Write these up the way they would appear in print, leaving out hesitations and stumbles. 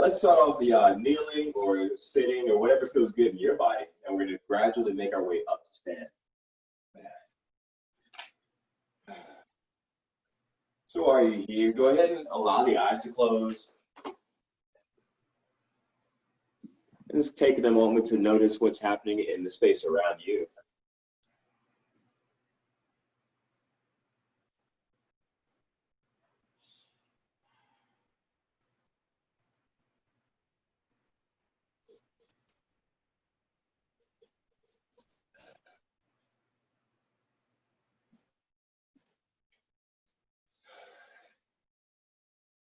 let's start off the kneeling or sitting or whatever feels good in your body. And we're gonna gradually make our way up to stand. So while you're here, go ahead and allow the eyes to close. And just taking a moment to notice what's happening in the space around you.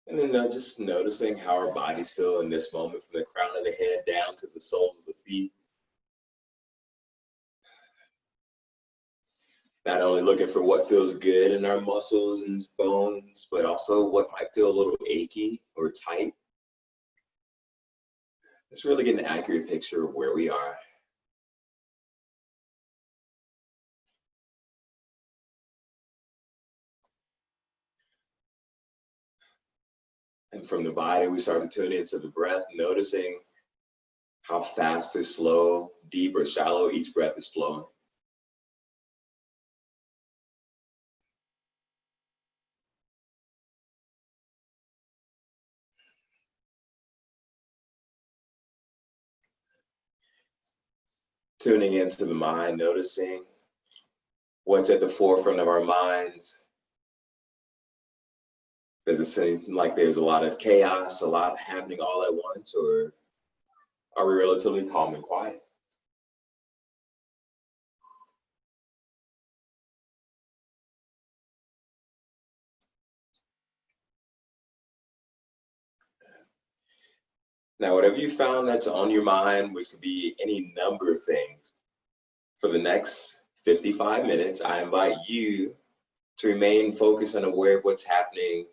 And then just noticing how our bodies feel in this moment, from the crown of the head down to the soles of the feet. Not only looking for what feels good in our muscles and bones, but also what might feel a little achy or tight. Just really get an accurate picture of where we are. And from the body, we start to tune into the breath, noticing how fast or slow, deep or shallow each breath is flowing. Tuning into the mind, noticing what's at the forefront of our minds. Does it seem like there's a lot of chaos, a lot happening all at once, or are we relatively calm and quiet? Now, whatever you found that's on your mind, which could be any number of things, for the next 55 minutes, I invite you to remain focused and aware of what's happening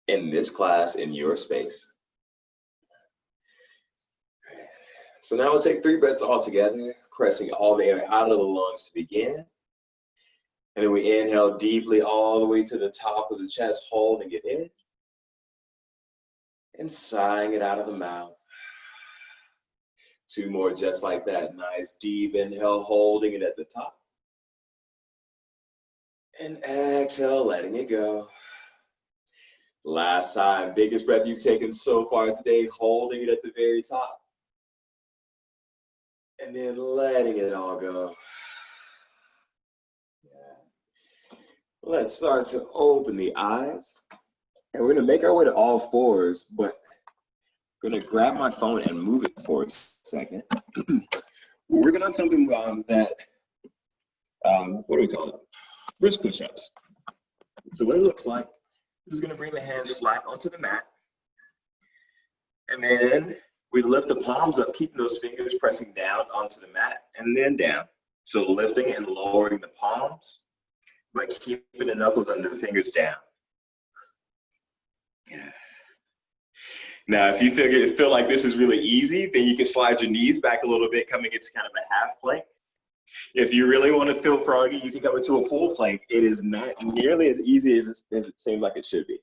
in this class, in your space. So now we'll take 3 breaths all together, pressing all the air out of the lungs to begin. And then we inhale deeply all the way to the top of the chest, holding it in. And sighing it out of the mouth. 2 more just like that. Nice deep inhale, holding it at the top. And exhale, letting it go. Last time, biggest breath you've taken so far today, holding it at the very top. And then letting it all go. Yeah. Let's start to open the eyes. And we're gonna make our way to all fours, but I'm gonna grab my phone and move it for a second. We're working on something what do we call it? Wrist push-ups. So what it looks like, is gonna bring the hands flat onto the mat. And then we lift the palms up, keeping those fingers pressing down onto the mat and then down. So lifting and lowering the palms, but keeping the knuckles under the fingers down. Yeah. Now, if you feel like this is really easy, then you can slide your knees back a little bit, coming into kind of a half plank. If you really want to feel froggy, you can come into a full plank. It is not nearly as easy as it seems like it should be.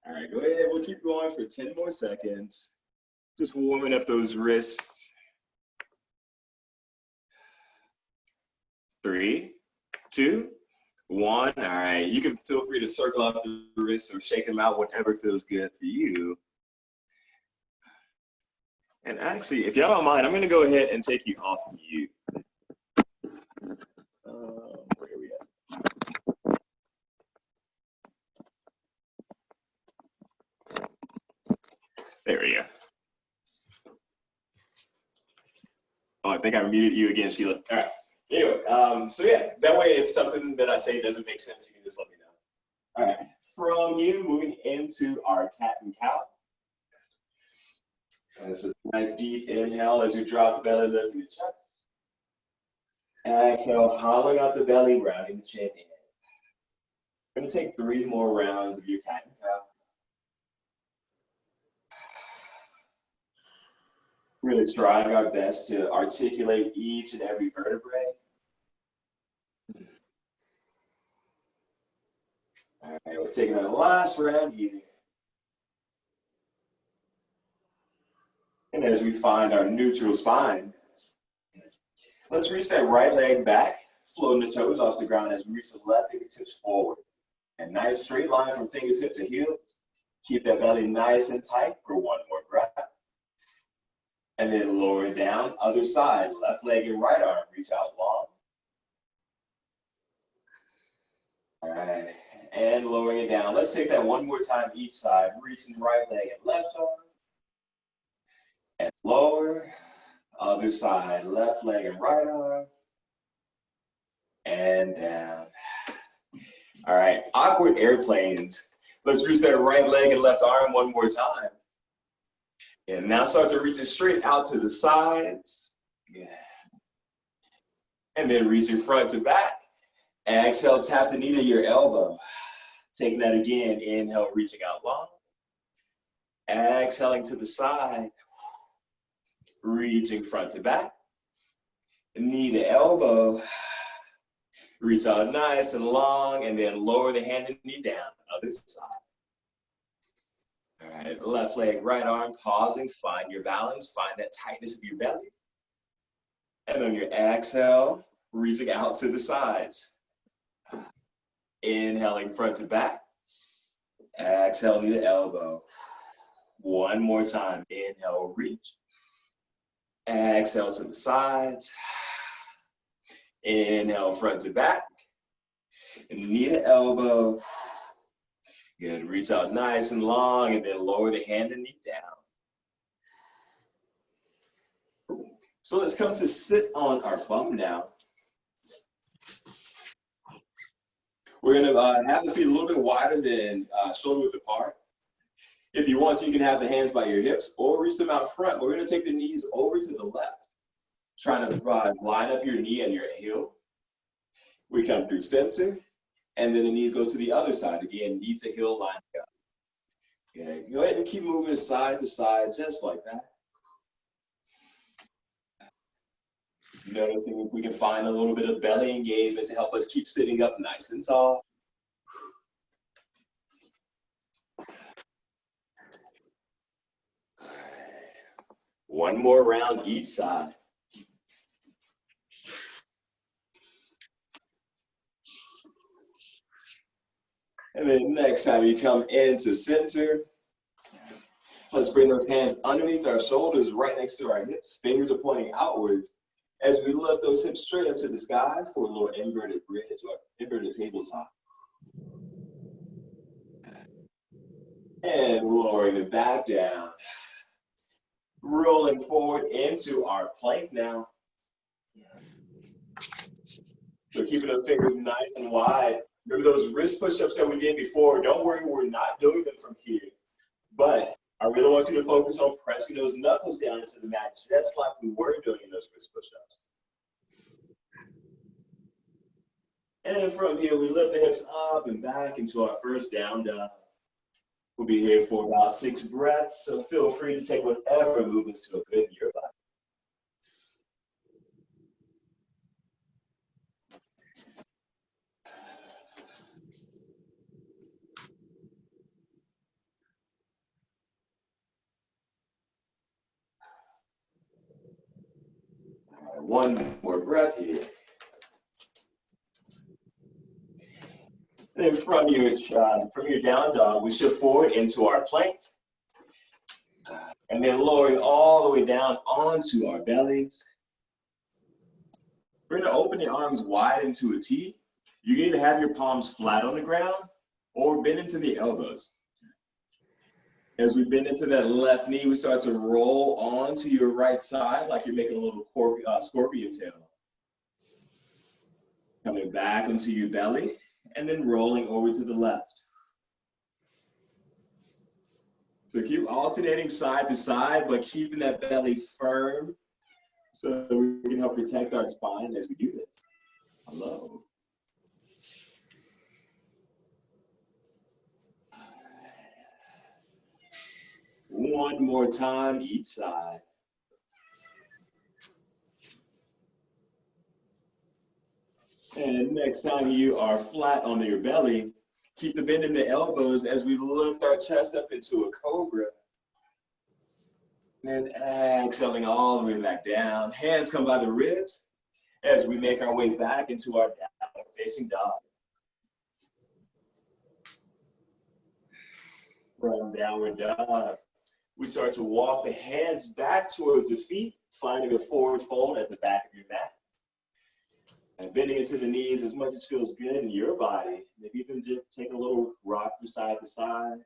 All right, go ahead. We'll keep going for 10 more seconds. Just warming up those wrists. 3, 2, 1. All right, you can feel free to circle out the wrists or shake them out, whatever feels good for you. And actually, if y'all don't mind, I'm gonna go ahead and take you off mute. Where are we at? There we go. Oh, I think I muted you again, Sheila. All right. Anyway, so yeah, that way if something that I say doesn't make sense, you can just let me know. All right, from here, moving into our cat and cow. This is a nice deep inhale as you drop the belly, lifting the chest. Exhale, hollowing out the belly, rounding the chin in. We're gonna take 3 more rounds of your cat and cow. We're really trying our best to articulate each and every vertebrae. All right, we're taking our last round here. And as we find our neutral spine, let's reach that right leg back, floating the toes off the ground as we reach the left fingertips forward. A nice straight line from fingertip to heels. Keep that belly nice and tight for one more breath. And then lower it down, other side, left leg and right arm, reach out long. All right, and lowering it down. Let's take that one more time each side, reaching right leg and left arm. And lower, other side, left leg and right arm. And down. All right, awkward airplanes. Let's reach that right leg and left arm one more time. And now start to reach it straight out to the sides. Yeah. And then reach your front to back. Exhale, tap the knee to your elbow. Taking that again, inhale, reaching out long. Exhaling to the side. Reaching front to back. Knee to elbow. Reach out nice and long, and then lower the hand and knee down, other side. All right, left leg, right arm, pausing, find your balance, find that tightness of your belly. And on your exhale, reaching out to the sides. Inhaling front to back. Exhale, knee to elbow. One more time, inhale, reach. Exhale to the sides. Inhale, front to back. And knee to elbow. Good, reach out nice and long, and then lower the hand and knee down. So let's come to sit on our bum now. We're gonna have the feet a little bit wider than shoulder width apart. If you want to, you can have the hands by your hips or reach them out front. But we're gonna take the knees over to the left, trying to line up your knee and your heel. We come through center, and then the knees go to the other side. Again, knee to heel line up. Okay, go ahead and keep moving side to side, just like that. Noticing if we can find a little bit of belly engagement to help us keep sitting up nice and tall. One more round each side. And then next time you come into center, let's bring those hands underneath our shoulders, right next to our hips. Fingers are pointing outwards as we lift those hips straight up to the sky for a little inverted bridge or inverted tabletop. And lowering it back down. Rolling forward into our plank now. So keeping those fingers nice and wide. Remember those wrist push-ups that we did before? Don't worry, we're not doing them from here. But I really want you to focus on pressing those knuckles down into the mat, just like we were doing in those wrist push-ups. And from here, we lift the hips up and back into our first down dog. We'll be here for about 6 breaths, so feel free to take whatever movements feel good in your body. All right, one more breath here. Then from your down dog, we shift forward into our plank. And then lowering all the way down onto our bellies. We're gonna open your arms wide into a T. You can either have your palms flat on the ground or bend into the elbows. As we bend into that left knee, we start to roll onto your right side like you're making a little scorpion tail. Coming back into your belly and then rolling over to the left. So keep alternating side to side, but keeping that belly firm so that we can help protect our spine as we do this. Hello. One more time each side. And next time you are flat on your belly, Keep the bend in the elbows as we lift our chest up into a cobra. And then exhaling all the way back down. Hands come by the ribs as we make our way back into our downward facing dog. From downward dog, we start to walk the hands back towards the feet, finding a forward fold at the back of your mat. And bending into the knees as much as feels good in your body. Maybe even just take a little rock from side to side.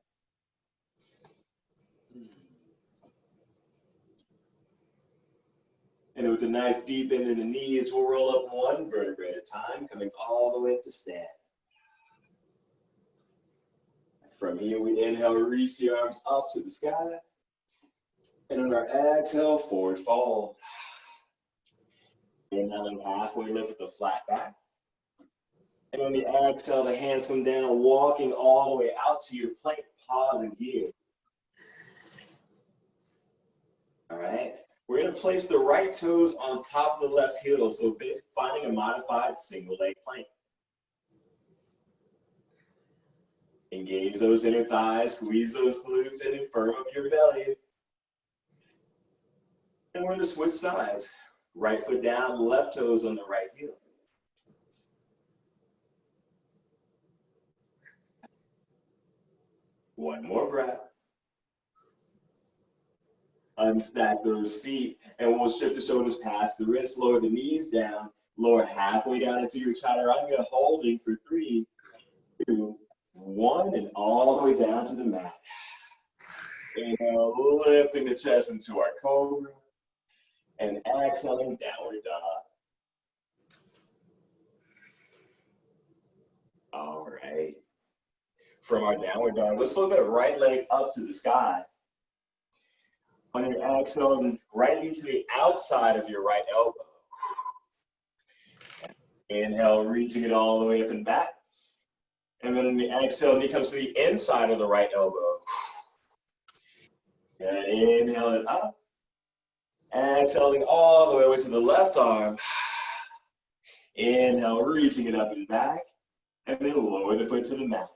And with a nice deep bend in the knees, we'll roll up one vertebrae at a time, coming all the way up to stand. From here, we inhale, reach the arms up to the sky. And on our exhale, forward fold. Inhaling halfway lift with the flat back. And on the exhale, the hands come down, walking all the way out to your plank. Pause and here. All right. We're going to place the right toes on top of the left heel. So basically finding a modified single leg plank. Engage those inner thighs, squeeze those glutes in and firm up your belly. And we're going to switch sides. Right foot down, left toes on the right heel. One more breath. Unstack those feet, and we'll shift the shoulders past the wrists, lower the knees down, lower halfway down into your chaturanga, holding for 3, 2, 1, and all the way down to the mat. Inhale, lifting the chest into our cobra, and exhaling, downward dog. All right. From our downward dog, let's flip that right leg up to the sky. On your exhale, right knee to the outside of your right elbow. Inhale, reaching it all the way up and back. And then on the exhale, knee comes to the inside of the right elbow. And inhale it up. Exhaling all the way over to the left arm. Inhale, reaching it up and back. And then lower the foot to the mat.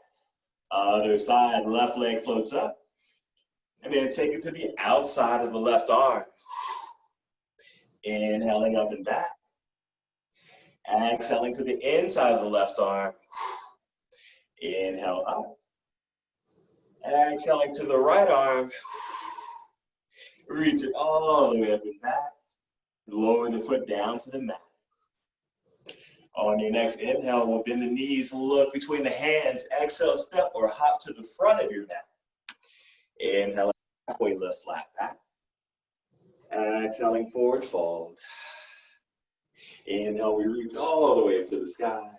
Other side, left leg floats up. And then take it to the outside of the left arm. Inhaling up and back. Exhaling to the inside of the left arm. Inhale up. Exhaling to the right arm. Reach it all the way up and back. Lower the foot down to the mat. On your next inhale, we'll bend the knees, look between the hands. Exhale, step or hop to the front of your mat. Inhale, halfway lift, flat back. Exhaling, forward fold. Inhale, we reach all the way up to the sky.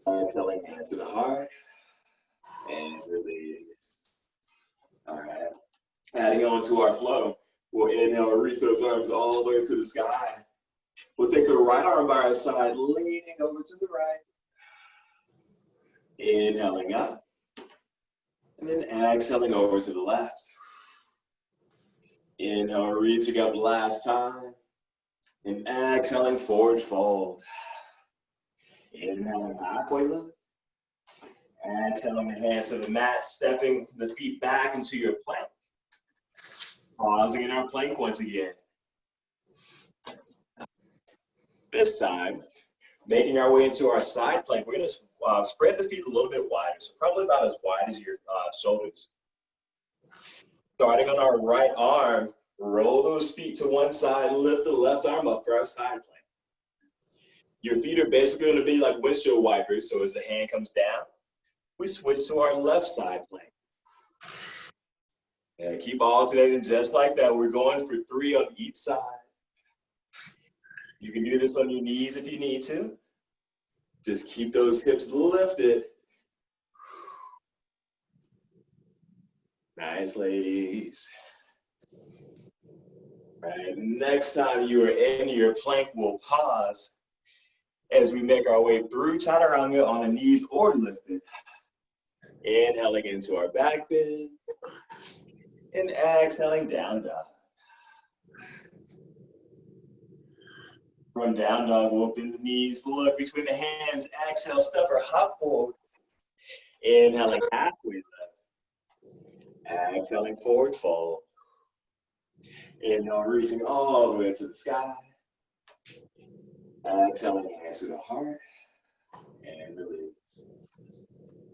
Exhaling, hands to the heart. And release. All right. Adding on to our flow, we'll inhale, reach those arms all the way to the sky. We'll take the right arm by our side, leaning over to the right. Inhaling up. And then exhaling over to the left. Inhale, reaching up last time. And exhaling, forward fold. Inhaling, halfway lift. Exhaling the hands to the mat, stepping the feet back into your plank. Pausing in our plank once again. This time, making our way into our side plank, we're going to spread the feet a little bit wider, so probably about as wide as your shoulders. Starting on our right arm, roll those feet to one side, lift the left arm up for our side plank. Your feet are basically going to be like windshield wipers, so as the hand comes down, we switch to our left side plank. And keep alternating just like that. We're going for 3 on each side. You can do this on your knees if you need to. Just keep those hips lifted. Nice, ladies. Right, next time you are in your plank, we'll pause as we make our way through chaturanga on the knees or lifted. Inhaling into our back bend. And exhaling, down dog. From down dog, we'll bend the knees, look between the hands, exhale, step or hop forward. Inhaling halfway lift. Exhaling forward fold. Inhale, reaching all the way to the sky. Exhaling hands to the heart. And release.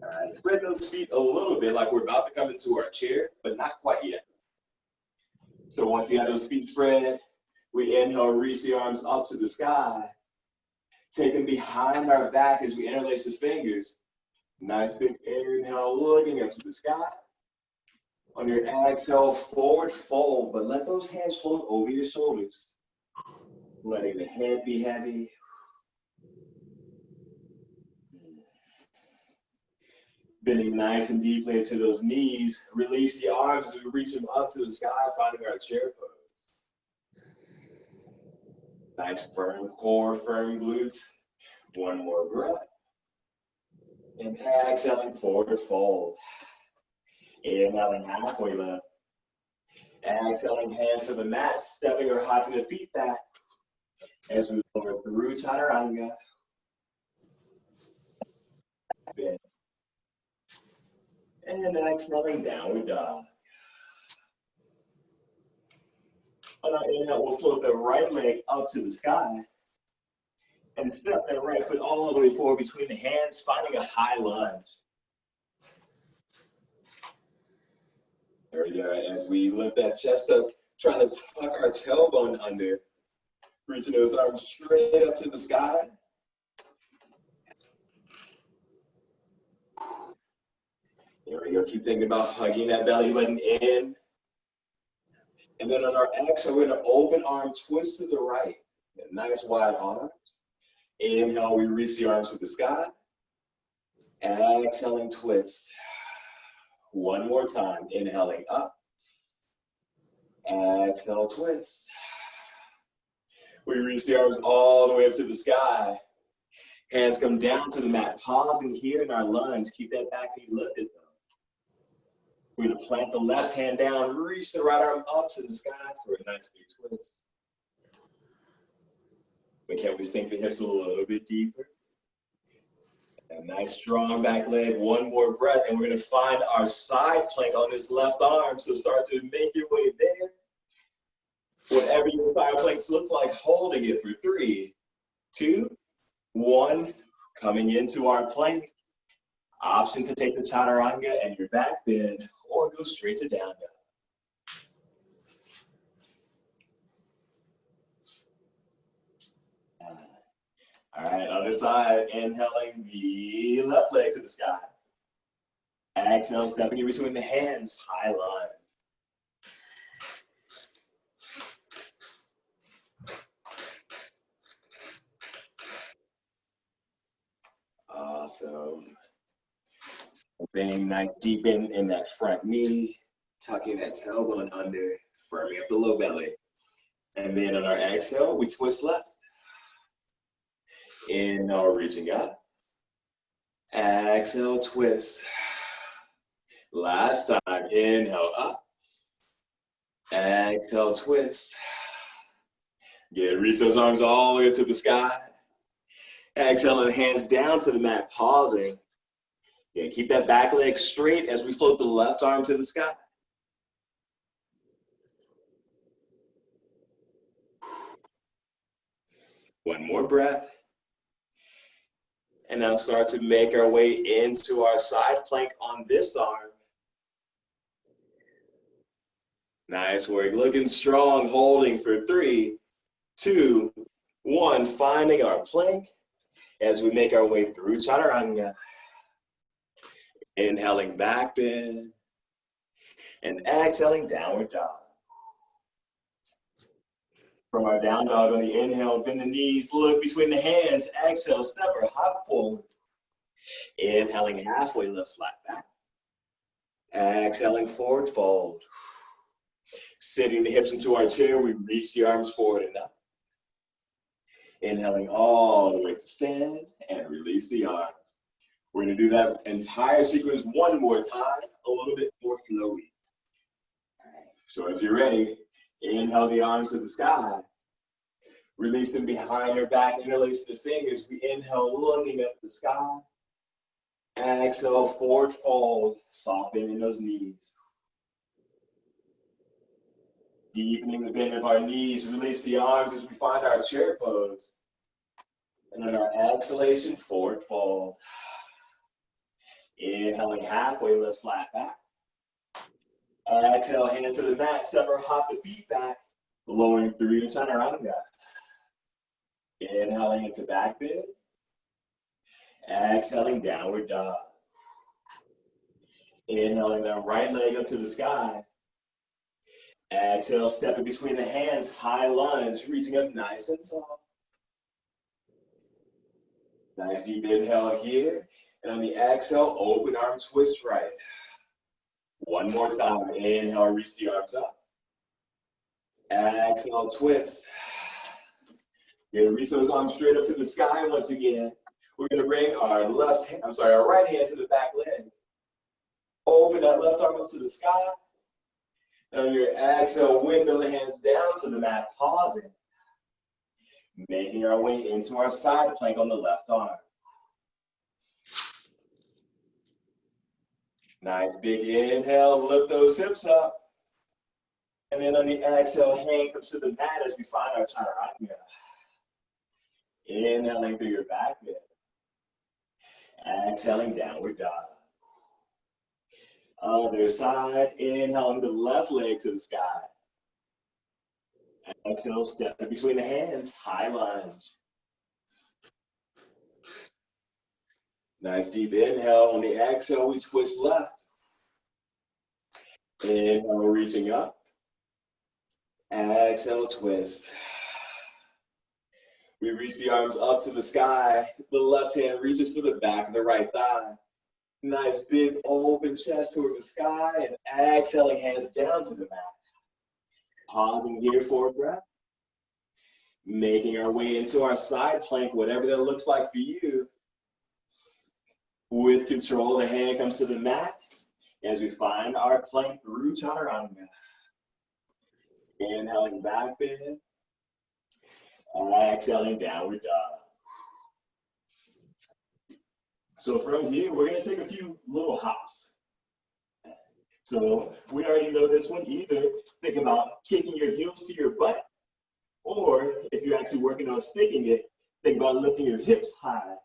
All right, spread those feet a little bit like we're about to come into our chair, but not quite yet. So once you have those feet spread, we inhale, reach the arms up to the sky. Take them behind our back as we interlace the fingers. Nice big inhale, looking up to the sky. On your exhale, forward fold, but let those hands float over your shoulders. Letting the head be heavy. Bending nice and deeply into those knees. Release the arms as we reach them up to the sky, finding our chair pose. Nice firm core, firm glutes. One more breath. And exhaling forward fold. Inhaling halfway lift. Exhaling hands to the mat, stepping or hopping the feet back. As we lower through chaturanga. Bend. And exhaling downward dog. On our inhale, we'll float the right leg up to the sky. And step that right foot all the way forward between the hands, finding a high lunge. There we go. As we lift that chest up, trying to tuck our tailbone under. Reaching those arms straight up to the sky. There we go. Keep thinking about hugging that belly button in. And then on our exhale, we're going to open arm twist to the right. Nice wide arms. Inhale, we reach the arms to the sky. Exhaling, twist. One more time. Inhaling up. Exhale, twist. We reach the arms all the way up to the sky. Hands come down to the mat. Pausing here in our lunge. Keep that back knee lifted though. We're going to plant the left hand down, reach the right arm up to the sky for a nice big twist. But can we sink the hips a little bit deeper? A nice strong back leg, one more breath, and we're going to find our side plank on this left arm. So start to make your way there. Whatever your side plank looks like, holding it for 3, 2, 1. Coming into our plank. Option to take the chaturanga and your back bend, or go straight to down dog. All right, other side. Inhaling the left leg to the sky. Exhale, stepping in between the hands, high line. Awesome. Bending nice deep in that front knee, tucking that tailbone under, firming up the low belly. And then on our exhale, we twist left. Inhale, reaching up. Exhale, twist. Last time, inhale up. Exhale, twist. Good, reach those arms all the way up to the sky. Exhaling, hands down to the mat, pausing. Yeah, keep that back leg straight as we float the left arm to the sky. One more breath. And now start to make our way into our side plank on this arm. Nice work, looking strong, holding for 3, 2, 1. Finding our plank as we make our way through chaturanga. Inhaling back bend and exhaling downward dog. From our down dog on the inhale, bend the knees, look between the hands, exhale, step or hop forward. Inhaling halfway lift, flat back. Exhaling forward fold. Sitting the hips into our chair, we reach the arms forward and up. Inhaling all the way to stand and release the arms. We're going to do that entire sequence one more time, a little bit more flowy. So as you're ready, inhale the arms to the sky. Release them behind your back, interlace the fingers. We inhale, looking up at the sky. Exhale, forward fold, softening those knees. Deepening the bend of our knees, release the arms as we find our chair pose. And then our exhalation, forward fold. Inhaling halfway, lift flat back. Exhale, hands to the mat, step or hop the feet back, lowering through to chaturanga. Inhaling into back bend. Exhaling, downward dog. Inhaling that right leg up to the sky. Exhale, stepping between the hands, high lunge, reaching up nice and tall. Nice deep inhale here. And on the exhale, open arm twist right. One more time. Inhale, reach the arms up. Exhale, twist. You're gonna reach those arms straight up to the sky once again. We're gonna bring our our right hand to the back leg. Open that left arm up to the sky. And on your exhale, windmill the hands down to the mat, pausing. Making our way into our side plank on the left arm. Nice big inhale, lift those hips up. And then on the exhale, hand comes to the mat as we find our chaturanga. Inhaling through your back bend. Exhaling, downward dog. Other side, inhaling the left leg to the sky. Exhale, step between the hands, high lunge. Nice deep inhale. On the exhale, we twist left. Inhale, reaching up. Exhale, twist. We reach the arms up to the sky. The left hand reaches for the back of the right thigh. Nice big open chest towards the sky, and exhaling, hands down to the mat. Pausing here for a breath. Making our way into our side plank, whatever that looks like for you. With control, the hand comes to the mat as we find our plank through chaturanga. Inhaling back bend. Exhaling, downward dog. So from here, we're going to take a few little hops. So we already know this one. Either think about kicking your heels to your butt, or if you're actually working on sticking it, think about lifting your hips high.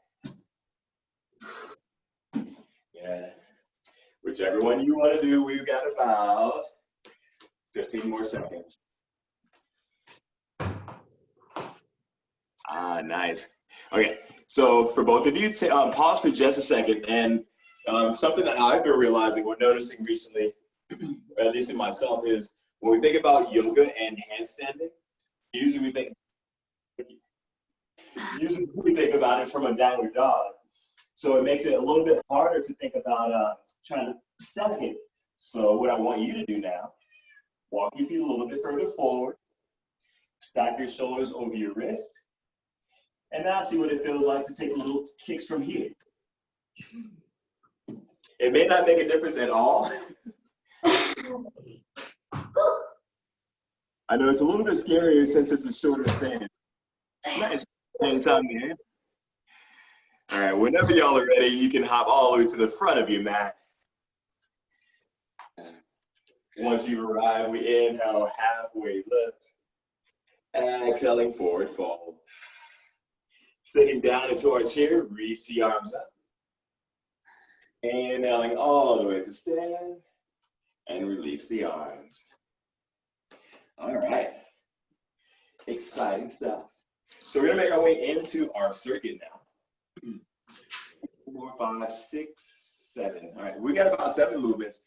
Yeah, whichever one you want to do, we've got about 15 more seconds. Nice. Okay, so for both of you, pause for just a second. And something that I've been realizing or noticing recently, at least in myself, is when we think about yoga and handstanding, usually we think about it from a downward dog. So it makes it a little bit harder to think about trying to stack it. So what I want you to do now, walk your feet a little bit further forward, stack your shoulders over your wrist, and now see what it feels like to take little kicks from here. It may not make a difference at all. I know it's a little bit scarier since it's a shorter stand. Nice. Time there. All right, whenever y'all are ready, you can hop all the way to the front of your mat. Once you arrive, we inhale, halfway lift. Exhaling, forward fold. Sitting down into our chair, reach the arms up. Inhaling all the way to stand, and release the arms. All right, exciting stuff. So we're gonna make our way into our circuit now. 4, 5, 6, 7. All right, we got about 7 movements.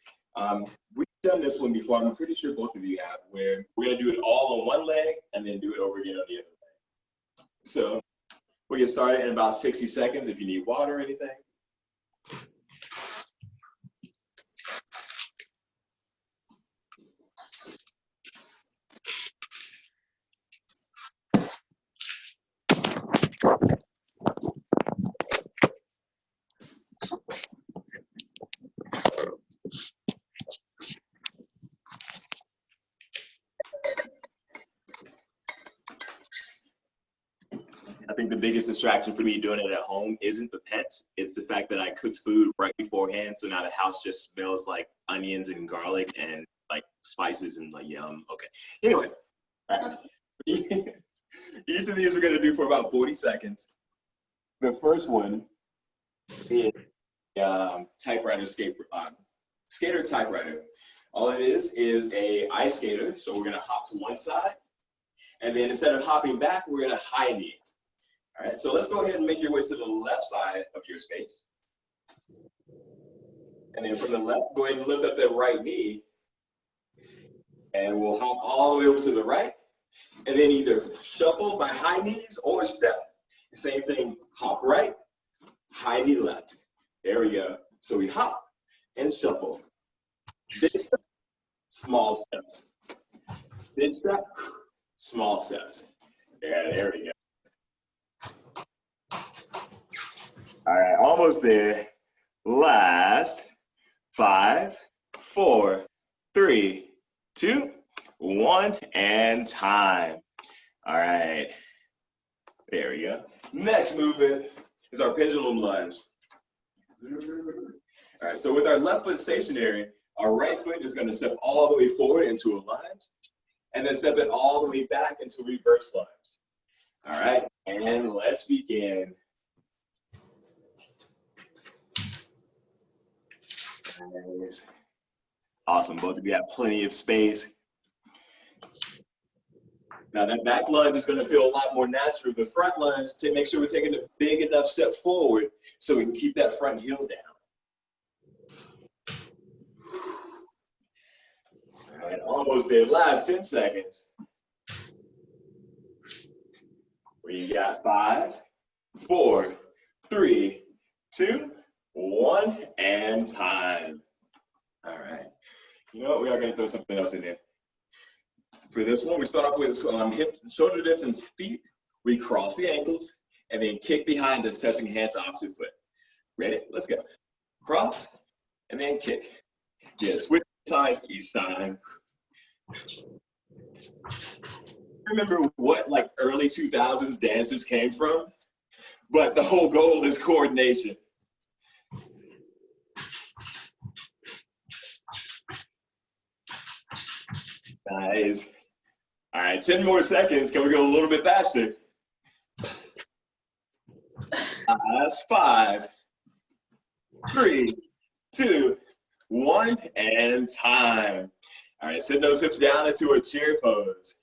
We've done this one before. I'm pretty sure both of you have, where we're gonna do it all on one leg and then do it over again on the other leg. So we'll get started in about 60 seconds if you need water or anything. think the biggest distraction for me doing it at home isn't the pets. It's the fact that I cooked food right beforehand. So now the house just smells like onions and garlic and like spices and like yum. Okay. Anyway, all right. Each of these we're going to do for about 40 seconds. The first one is typewriter skater typewriter. All it is a ice skater. So we're going to hop to one side. And then instead of hopping back, we're going to high knee. All right, so let's go ahead and make your way to the left side of your space. And then from the left, go ahead and lift up that right knee. And we'll hop all the way over to the right. And then either shuffle by high knees or step. Same thing, hop right, high knee left. There we go. So we hop and shuffle. Big step, small steps. Big step, small steps. Yeah, there we go. All right, almost there. Last 5, 4, 3, 2, 1, and time. All right, there we go. Next movement is our pendulum lunge. All right, so with our left foot stationary, our right foot is going to step all the way forward into a lunge, and then step it all the way back into reverse lunge. All right, and let's begin. Nice. Awesome, both of you have plenty of space. Now that back lunge is going to feel a lot more natural. The front lunge, to make sure we're taking a big enough step forward so we can keep that front heel down. All right, almost there. Last 10 seconds. We got 5, 4, 3, 2, 1, and time. All right. You know what? We are going to throw something else in there. For this one, we start off with hip, shoulder dips and feet. We cross the ankles and then kick behind us, touching hands to opposite foot. Ready? Let's go. Cross and then kick. Yeah, switch sides each time. Remember what like early 2000s dances came from? But the whole goal is coordination. Nice. All right, 10 more seconds. Can we go a little bit faster? That's 5, 3, 2, 1, and time. All right, send those hips down into a chair pose.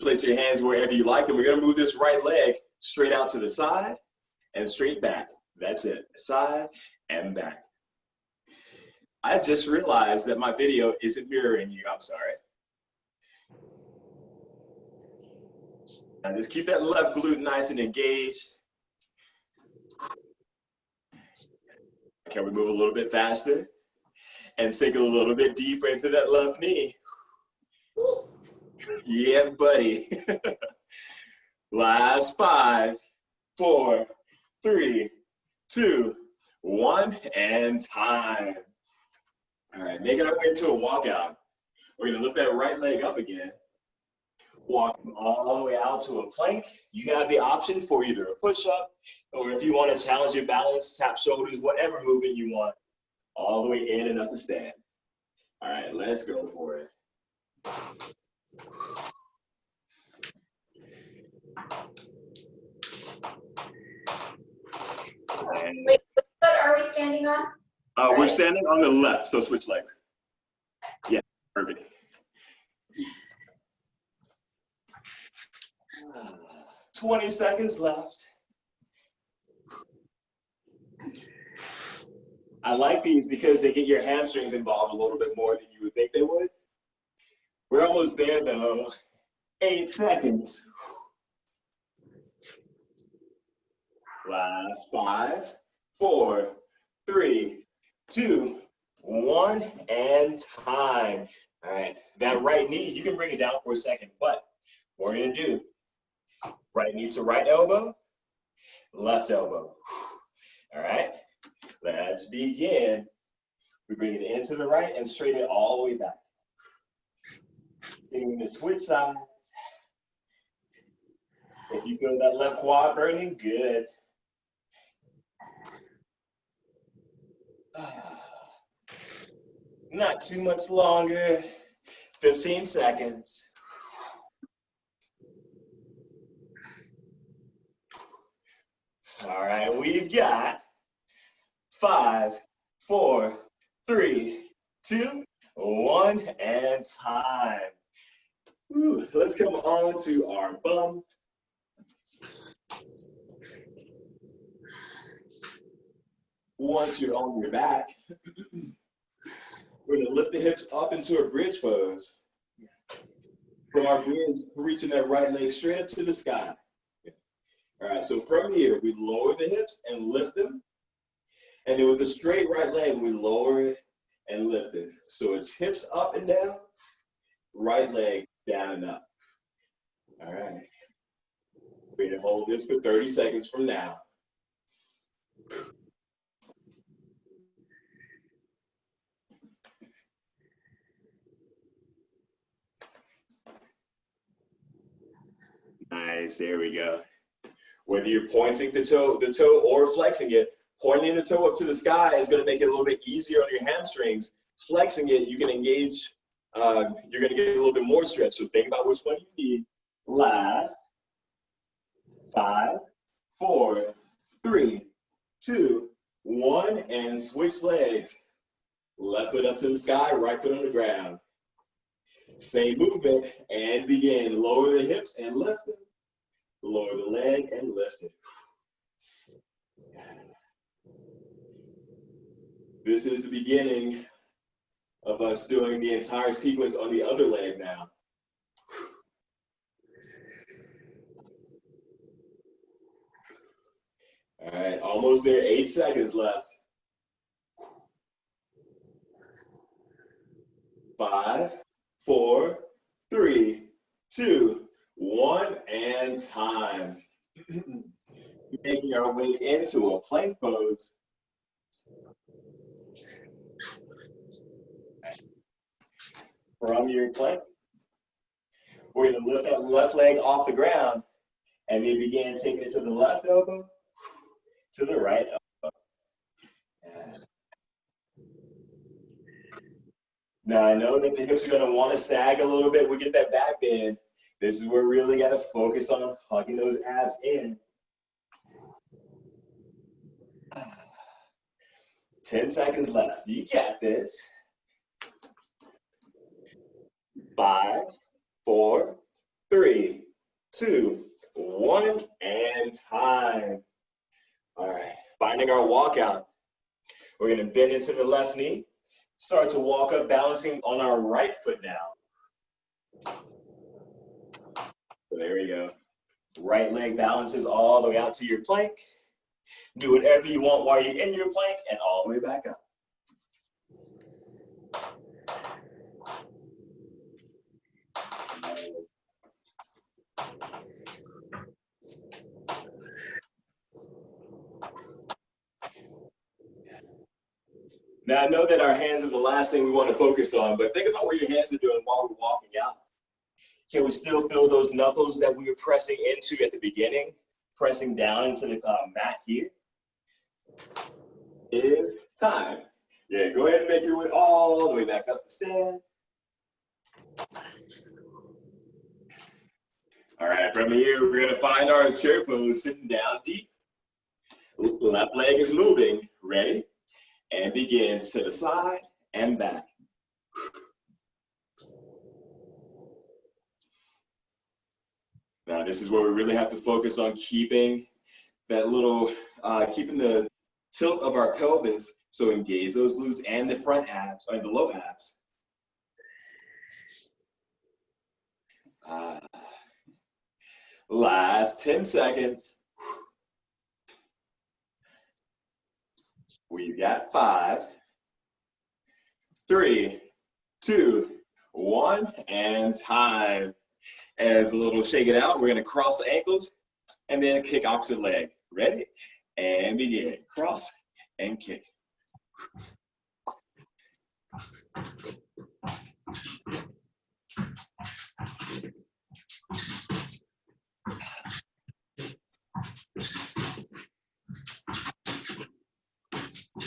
Place your hands wherever you like, and we're gonna move this right leg straight out to the side and straight back. That's it, side and back. I just realized that my video isn't mirroring you, I'm sorry. Now just keep that left glute nice and engaged. Can we move a little bit faster? And sink a little bit deeper into that left knee. Yeah, buddy. Last 5, 4, 3, 2, 1, and time. All right, making our way into a walkout. We're gonna lift that right leg up again. Walk all the way out to a plank. You have the option for either a push-up, or if you want to challenge your balance, tap shoulders, whatever movement you want, all the way in and up to stand. All right, let's go for it. Wait, what are we standing on? Right. We're standing on the left, so switch legs. Yeah, perfect. 20 seconds left. I like these because they get your hamstrings involved a little bit more than you would think they would. We're almost there though. 8 seconds. Last 5, 4, 3, 2, 1, and time. All right, that right knee, you can bring it down for a second, but what we're gonna do, right knee to right elbow, left elbow. All right, let's begin. We bring it into the right and straighten it all the way back. Then we're gonna switch sides. If you feel that left quad burning, good. Not too much longer, 15 seconds. All right, we've got 5, 4, 3, 2, 1, and time. Ooh, let's come on to our bum. Once you're on your back, we're gonna lift the hips up into a bridge pose. From our bridge, reaching that right leg straight up to the sky. All right, so from here, we lower the hips and lift them. And then with the straight right leg, we lower it and lift it. So it's hips up and down, right leg down and up. All right. We're gonna hold this for 30 seconds from now. Nice, there we go. Whether you're pointing the toe or flexing it, pointing the toe up to the sky is gonna make it a little bit easier on your hamstrings. Flexing it, you can engage, you're gonna get a little bit more stretch. So think about which one you need. Last, 5, 4, 3, 2, 1, and switch legs. Left foot up to the sky, right foot on the ground. Same movement, and begin. Lower the hips and lift them. Lower the leg and lift it. This is the beginning of us doing the entire sequence on the other leg now. All right, almost there, 8 seconds left. 5, 4, 3, 2, 1, and time. Making our way into a plank pose. From your plank, we're going to lift that left leg off the ground and then begin taking it to the left elbow, to the right elbow. And now I know that the hips are going to want to sag a little bit. We get that back bend. This is where we really got to focus on hugging those abs in. 10 seconds left. You got this. 5, 4, 3, 2, 1, and time. All right, finding our walkout. We're gonna bend into the left knee, start to walk up, balancing on our right foot now. So there we go. Right leg balances all the way out to your plank. Do whatever you want while you're in your plank and all the way back up. Now, I know that our hands are the last thing we want to focus on, but think about what your hands are doing while we're walking out. Can we still feel those knuckles that we were pressing into at the beginning, pressing down into the mat here? It is time. Yeah, go ahead and make your way all the way back up the stand. All right, from here, we're going to find our chair pose, sitting down deep. Left leg is moving. Ready? And begin to the side and back. Now, this is where we really have to focus on keeping that little, keeping the tilt of our pelvis. So engage those glutes and the front abs, or the low abs. Last 10 seconds. We've got 5, 3, 2, 1, and time. As a little shake it out, we're gonna cross the ankles and then kick opposite leg. Ready? And begin. Cross and kick.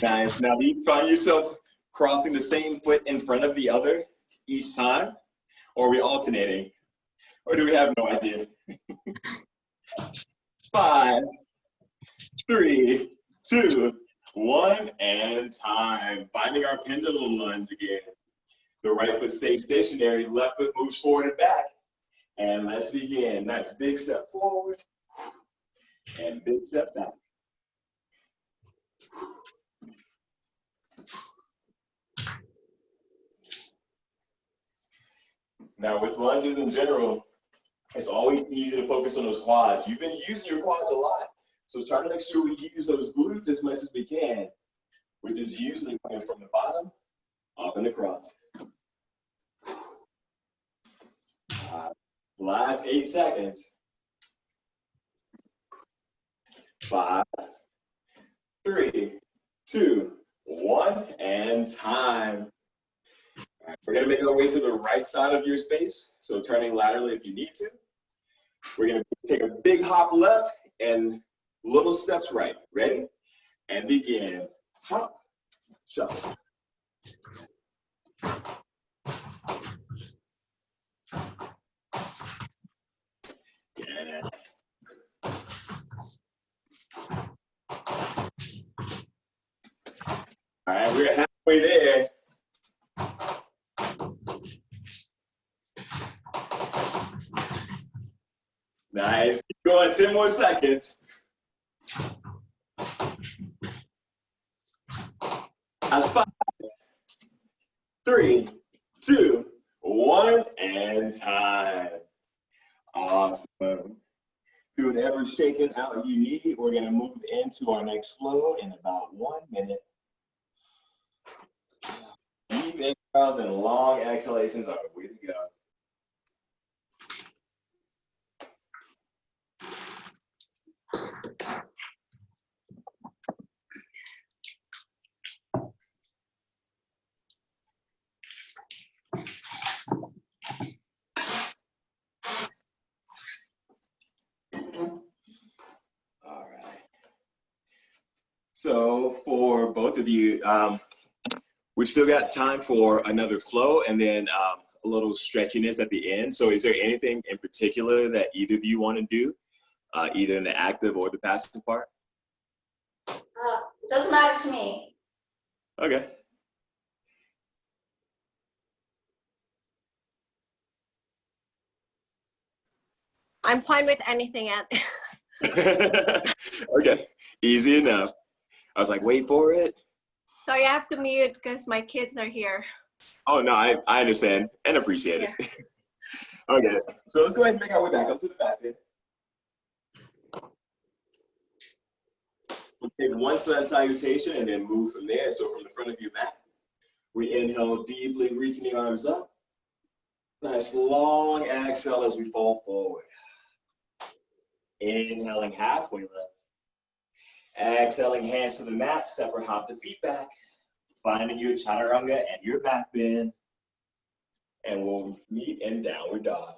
Nice. Now, do you find yourself crossing the same foot in front of the other each time? Or are we alternating? Or do we have no idea? 5, 3, 2, 1, and time. Finding our pendulum lunge again. The right foot stays stationary, left foot moves forward and back. And let's begin. Nice big step forward and big step back. Now with lunges in general, it's always easy to focus on those quads. You've been using your quads a lot. So try to make sure we use those glutes as much as we can, which is usually coming from the bottom up and across. Last 8 seconds. 5, 3, 2, 1, and time. All right, we're gonna make our way to the right side of your space. So turning laterally if you need to. We're gonna take a big hop left and little steps right. Ready? And begin. Hop, shuffle. Yeah. All right, we're halfway there. Nice. Keep going. 10 more seconds. That's 5, 3, 2, 1, and time. Awesome. Do whatever shaking out you need. We're going to move into our next flow in about 1 minute. Deep inhales and long exhalations are the way to go. All right. So for both of you, we've still got time for another flow and then a little stretchiness at the end. So is there anything in particular that either of you want to do, either in the active or the passive part? It doesn't matter to me. Okay. I'm fine with anything. Okay, easy enough. I was like, wait for it. Sorry, I have to mute because my kids are here. Oh, no, I understand and appreciate it. Okay, so let's go ahead and make our way back up to the back end. We'll take one sun salutation and then move from there. So from the front of your mat, we inhale deeply, reaching the arms up. Nice long exhale as we fall forward. Inhaling halfway lift. Exhaling hands to the mat, separate hop the feet back. Finding your chaturanga and your back bend. And we'll meet in downward dog.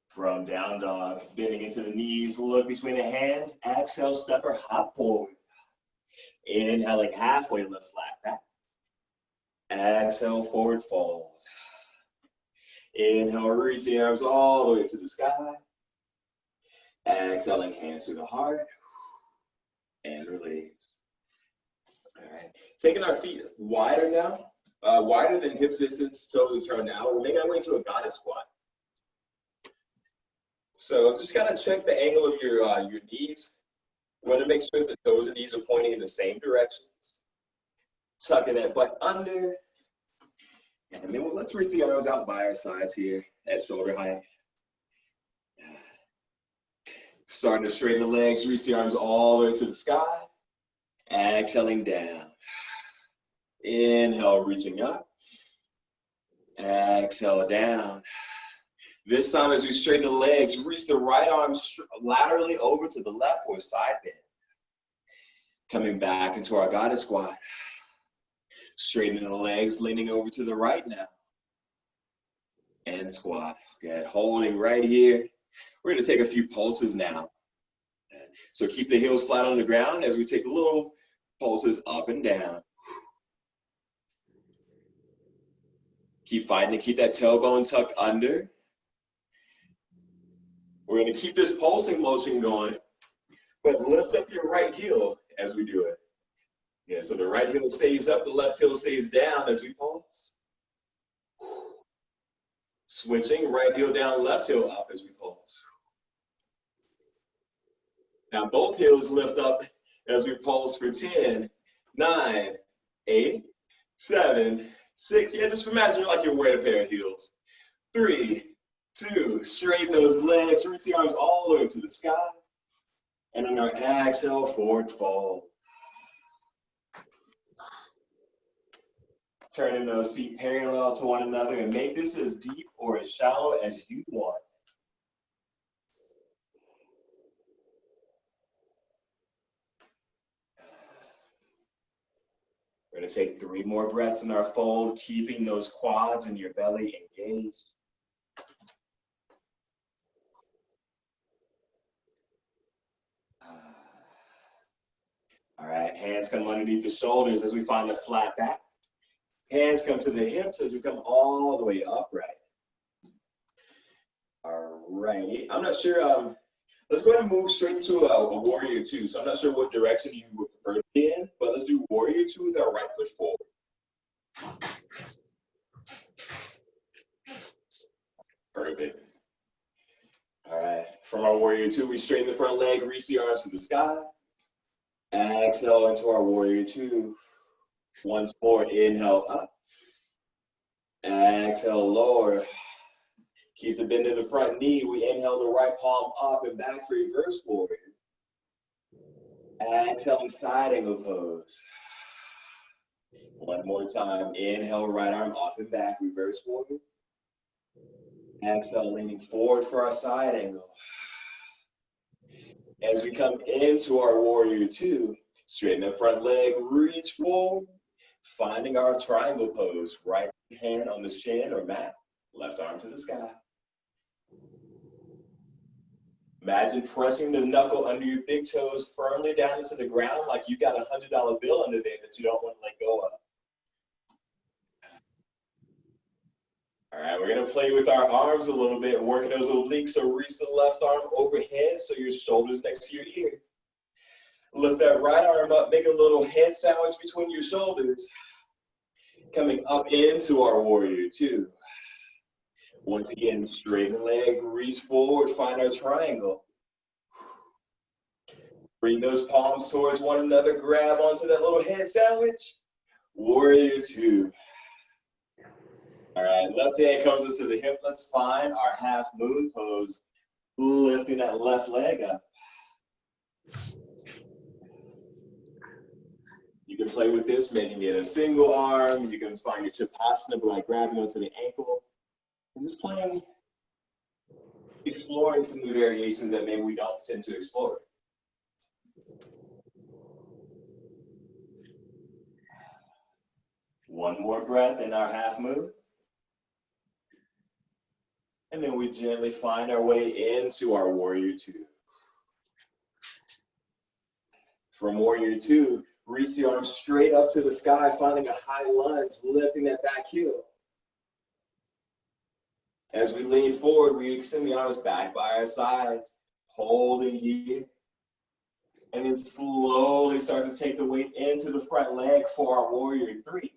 From down dog, bending into the knees, look between the hands. Exhale, step or hop forward. Inhaling halfway lift flat back. Exhale, forward fold. Inhale, reach the arms all the way to the sky. Exhaling hands to the heart. And release. All right. Taking our feet wider now. Wider than hip distance, toes are turned out. We're making our way to a goddess squat. So just kind of check the angle of your knees. We want to make sure that toes and knees are pointing in the same directions. Tucking that butt under. And then let's reach the arms out by our sides here at shoulder height. Starting to straighten the legs, reach the arms all the way to the sky. Exhaling down. Inhale, reaching up. Exhale down. This time as we straighten the legs, reach the right arm laterally over to the left or side bend. Coming back into our goddess squat. Straightening the legs, leaning over to the right now. And squat. Good. Holding right here. We're going to take a few pulses now. So keep the heels flat on the ground as we take little pulses up and down. Keep fighting to keep that tailbone tucked under. We're going to keep this pulsing motion going, but lift up your right heel as we do it. Yeah, so the right heel stays up, the left heel stays down as we pulse. Switching, right heel down, left heel up as we pulse. Now both heels lift up as we pulse for 10, 9, 8, 7, 6. Yeah, just imagine like you're wearing a pair of heels. 3, 2, straighten those legs, reach the arms all the way to the sky. And on our exhale, forward fold. Turning those feet parallel to one another and make this as deep or as shallow as you want. We're going to take 3 more breaths in our fold, keeping those quads and your belly engaged. All right, hands come underneath the shoulders as we find a flat back. Hands come to the hips as we come all the way upright. All righty, I'm not sure, let's go ahead and move straight to a warrior two. So I'm not sure what direction you would prefer to be in, but let's do warrior two with our right foot forward. Perfect. All right, from our warrior two, we straighten the front leg, reach the arms to the sky. Exhale into our warrior two. Once more, inhale up. Exhale, lower. Keep the bend in the front knee. We inhale the right palm up and back for reverse warrior. Exhaling side angle pose. One more time. Inhale, right arm off and back, reverse warrior. Exhale, leaning forward for our side angle. As we come into our warrior two, straighten the front leg, reach forward, finding our triangle pose. Right hand on the shin or mat, left arm to the sky. Imagine pressing the knuckle under your big toes firmly down into the ground like you got a $100 bill under there that you don't want to let go of. All right, we're gonna play with our arms a little bit, working those obliques, so reach the left arm overhead so your shoulder's next to your ear. Lift that right arm up, make a little head sandwich between your shoulders. Coming up into our warrior two. Once again, straighten the leg, reach forward, find our triangle. Bring those palms towards one another, grab onto that little head sandwich. Warrior two. All right, left hand comes into the hip. Let's find our half moon pose, lifting that left leg up. You can play with this, making it a single arm. You can find your Chapasana by grabbing onto the ankle. And just playing, exploring some new variations that maybe we don't tend to explore. One more breath in our half moon. And then we gently find our way into our warrior two. From warrior two, reach the arms straight up to the sky, finding a high lunge, lifting that back heel. As we lean forward, we extend the arms back by our sides, holding here. And then slowly start to take the weight into the front leg for our warrior three.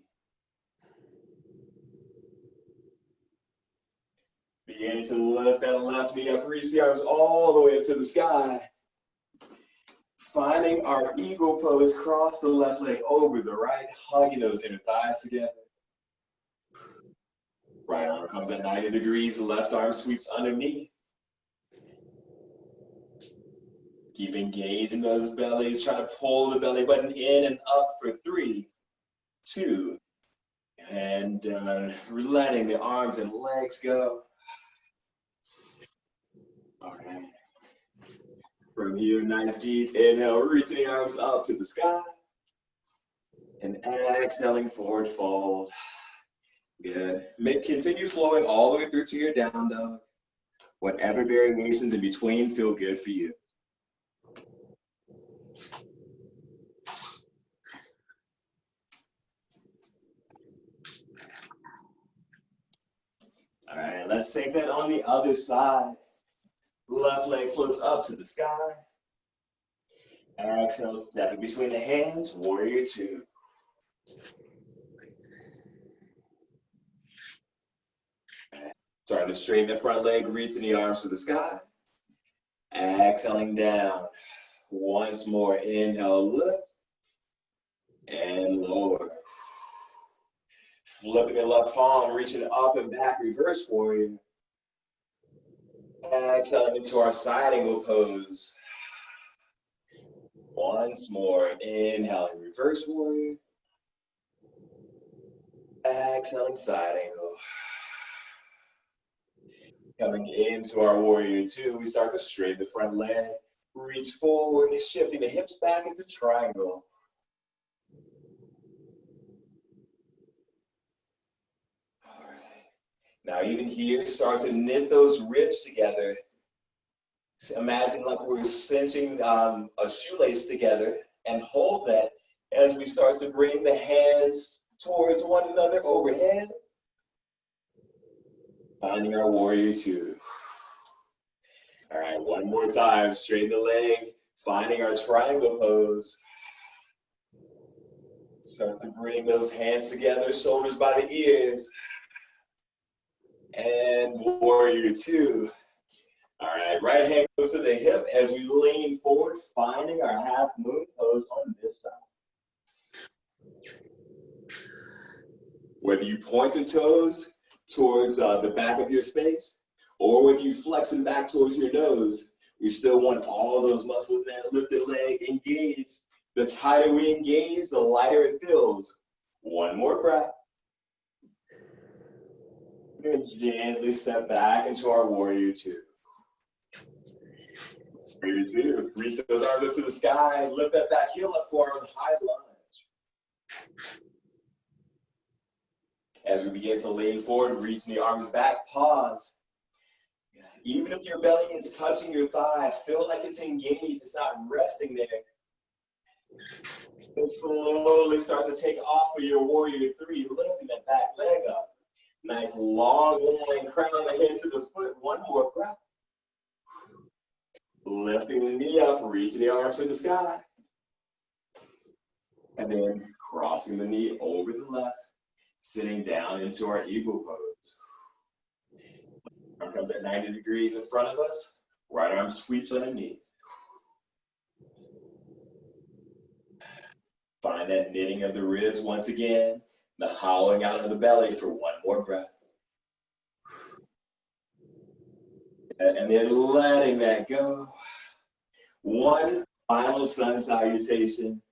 Beginning to lift that left knee up, reach the arms all the way up to the sky. Finding our eagle pose, cross the left leg over the right, hugging those inner thighs together. Right arm comes at 90 degrees, left arm sweeps underneath. Keep engaging those bellies, try to pull the belly button in and up for 3, 2, and letting the arms and legs go. All right. From here, nice deep inhale, reaching the arms up to the sky. And exhaling, forward fold. Good. Continue flowing all the way through to your down dog. Whatever variations in between feel good for you. Let's take that on the other side. Left leg floats up to the sky. Exhale, stepping between the hands, warrior two. Starting to straighten the front leg, reaching the arms to the sky. Exhaling down. Once more, inhale, lift. And lower. Flipping the left palm, reaching up and back, reverse warrior. Exhaling into our side angle pose. Once more, inhaling, reverse warrior. Exhaling, side angle. Coming into our warrior two, we start to straighten the front leg. Reach forward, shifting the hips back into triangle. All right. Now even here, start to knit those ribs together. So imagine like we're cinching a shoelace together, and hold that as we start to bring the hands towards one another overhead. Finding our warrior two. All right, one more time, straighten the leg, finding our triangle pose. Start to bring those hands together, shoulders by the ears. And warrior two. All right, right hand goes to the hip as we lean forward, finding our half moon pose on this side. Whether you point the toes towards the back of your space, or whether you flex them back towards your nose, we still want all those muscles in that lifted leg engaged. The tighter we engage, the lighter it feels. One more breath. And gently step back into our warrior two. Warrior two, reach those arms up to the sky, lift that back heel up for our high lunge. As we begin to lean forward, reaching the arms back, pause. Even if your belly is touching your thigh, feel like it's engaged, it's not resting there. And slowly start to take off for your warrior three, lifting that back leg up. Nice long line, crown the head to the foot. One more breath. Lifting the knee up, reaching the arms to the sky. And then crossing the knee over the left, sitting down into our eagle pose. Arm comes at 90 degrees in front of us. Right arm sweeps underneath. Find that knitting of the ribs once again. The hollowing out of the belly for one more breath. And then letting that go. One final sun salutation.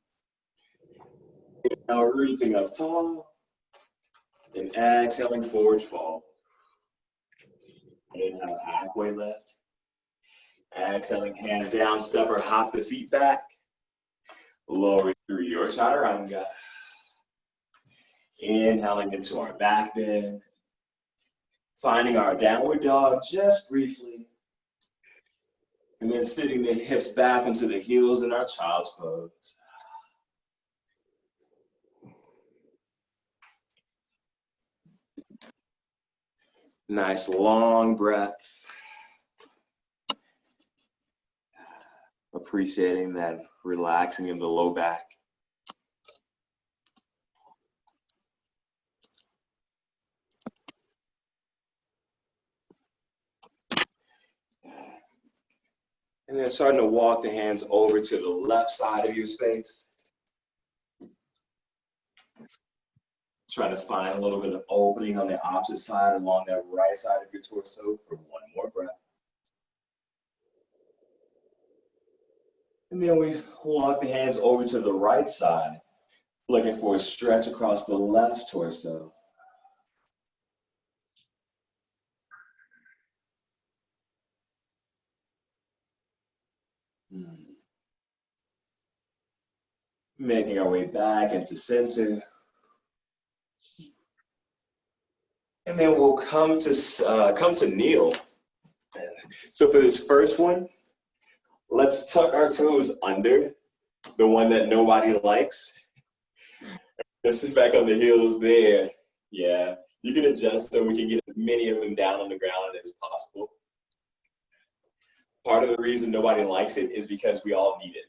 Now reaching up tall. And exhaling forward fold. Inhale, halfway lift. Exhaling, hands down, step or hop the feet back. Lowering through your chaturanga. Inhaling into our back bend. Finding our downward dog just briefly. And then sitting the hips back into the heels in our child's pose. Nice long breaths. Appreciating that relaxing in the low back. And then starting to walk the hands over to the left side of your space. Try to find a little bit of opening on the opposite side along that right side of your torso for one more breath. And then we walk the hands over to the right side, looking for a stretch across the left torso. Making our way back into center. And then we'll come to kneel. So for this first one, let's tuck our toes under, the one that nobody likes. Let's sit back on the heels there. Yeah, You can adjust so we can get as many of them down on the ground as possible. Part of the reason nobody likes it is because we all need it.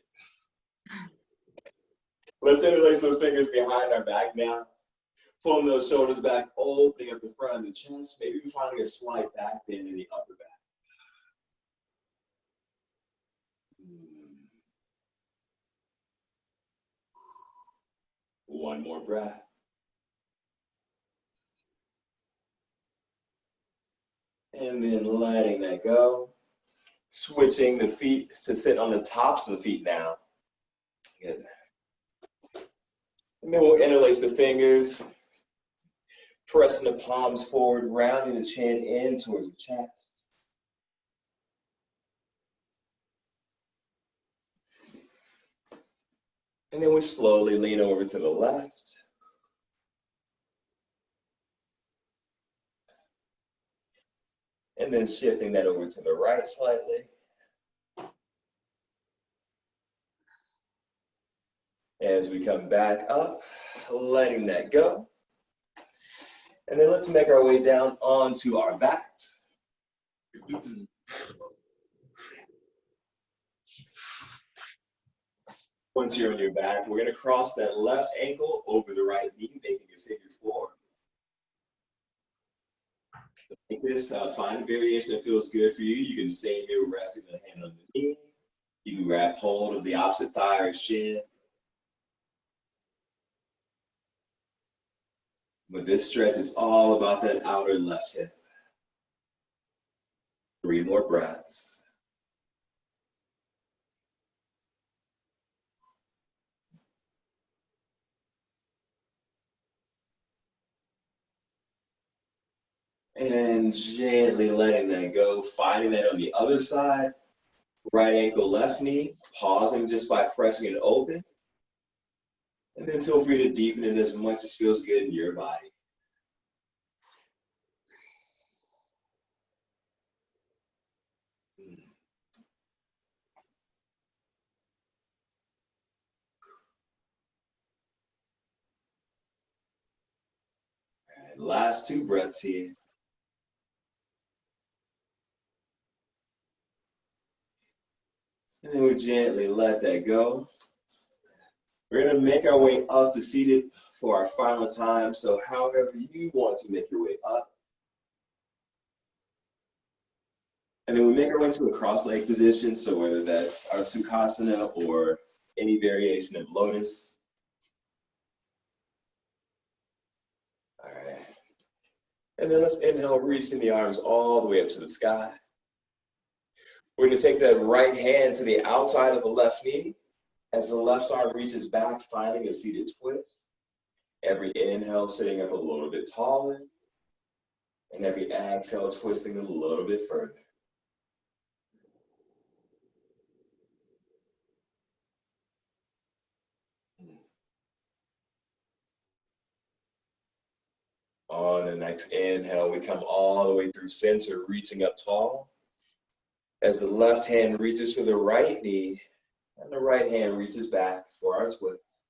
Let's interlace those fingers behind our back now. Pulling those shoulders back, opening up the front of the chest. Maybe we're finding a slight back bend in the upper back. One more breath. And then letting that go. Switching the feet to sit on the tops of the feet now. Good. And then we'll interlace the fingers, pressing the palms forward, rounding the chin in towards the chest. And then we slowly lean over to the left. And then shifting that over to the right slightly. As we come back up, letting that go. And then let's make our way down onto our backs. Once you're on your back, we're going to cross that left ankle over the right knee, making a figure four. So make this, find a variation that feels good for you. You can stay here resting the hand on the knee. You can grab hold of the opposite thigh or shin. But this stretch is all about that outer left hip. 3 more breaths. And gently letting that go, finding that on the other side. Right ankle, left knee, pausing just by pressing it open. And then feel free to deepen it as much as feels good in your body. All right, last 2 breaths here. And then we gently let that go. We're going to make our way up to seated for our final time. So however you want to make your way up. And then we make our way to a cross-leg position. So whether that's our Sukhasana or any variation of lotus. All right. And then let's inhale, reaching the arms all the way up to the sky. We're going to take that right hand to the outside of the left knee as the left arm reaches back, finding a seated twist. Every inhale, sitting up a little bit taller. And every exhale, twisting a little bit further. On the next inhale, we come all the way through center, reaching up tall. As the left hand reaches for the right knee, and the right hand reaches back for our twist.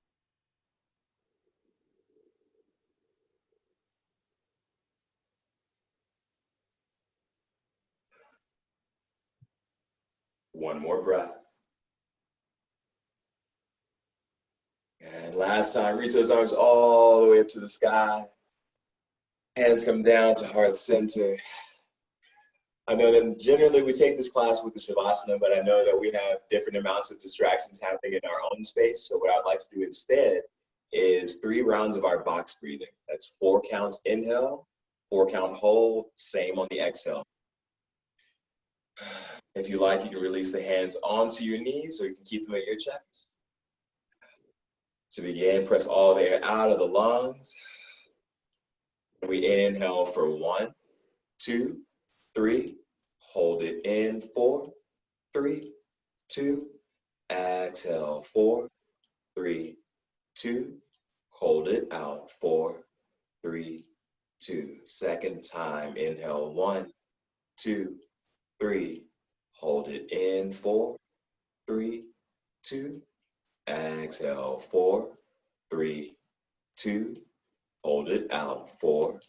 One more breath. And last time, reach those arms all the way up to the sky. Hands come down to heart center. I know that generally we take this class with the Shavasana, but I know that we have different amounts of distractions happening in our own space. So what I'd like to do instead is 3 rounds of our box breathing. That's 4 counts inhale, 4 count hold, same on the exhale. If you like, you can release the hands onto your knees or you can keep them at your chest. To begin, press all the air out of the lungs. We inhale for 1, 2, 3. Hold it in 4, 3, 2. Exhale 4, 3, 2. Hold it out 4, 3, 2. Second time. Inhale 1, 2, 3. Hold it in 4, 3, 2. Exhale 4, 3, 2. Hold it out 4,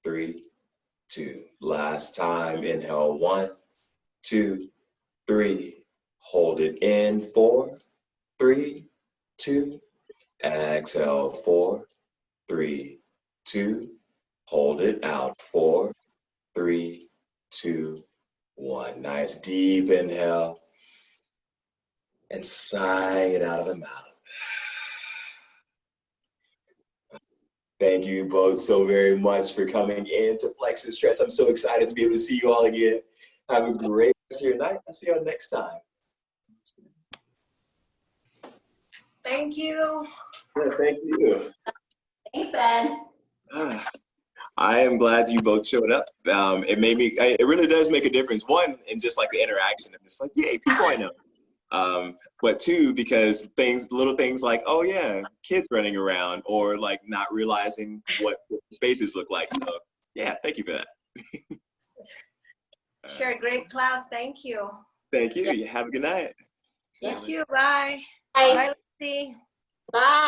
3, 2. Last time. Inhale, 1, 2, 3. Hold it in, 4, 3, 2. Exhale, 4, 3, 2. Hold it out, 4, 3, 2, 1. Nice deep inhale. And sighing it out of the mouth. Thank you both so very much for coming in to Flex and Stretch. I'm so excited to be able to see you all again. Have a great rest of your night. I'll see you all next time. Thank you. Yeah, thank you. Thanks, Ed. I am glad you both showed up. It really does make a difference. One, in just like the interaction. It's like, yay, people I know. But two, because little things like, oh yeah, kids running around, or like not realizing what spaces look like. So yeah, thank you for that. Sure, great class. Thank you. Thank you. Have a good night. You too. Bye. Bye. Bye, Lucy. Bye.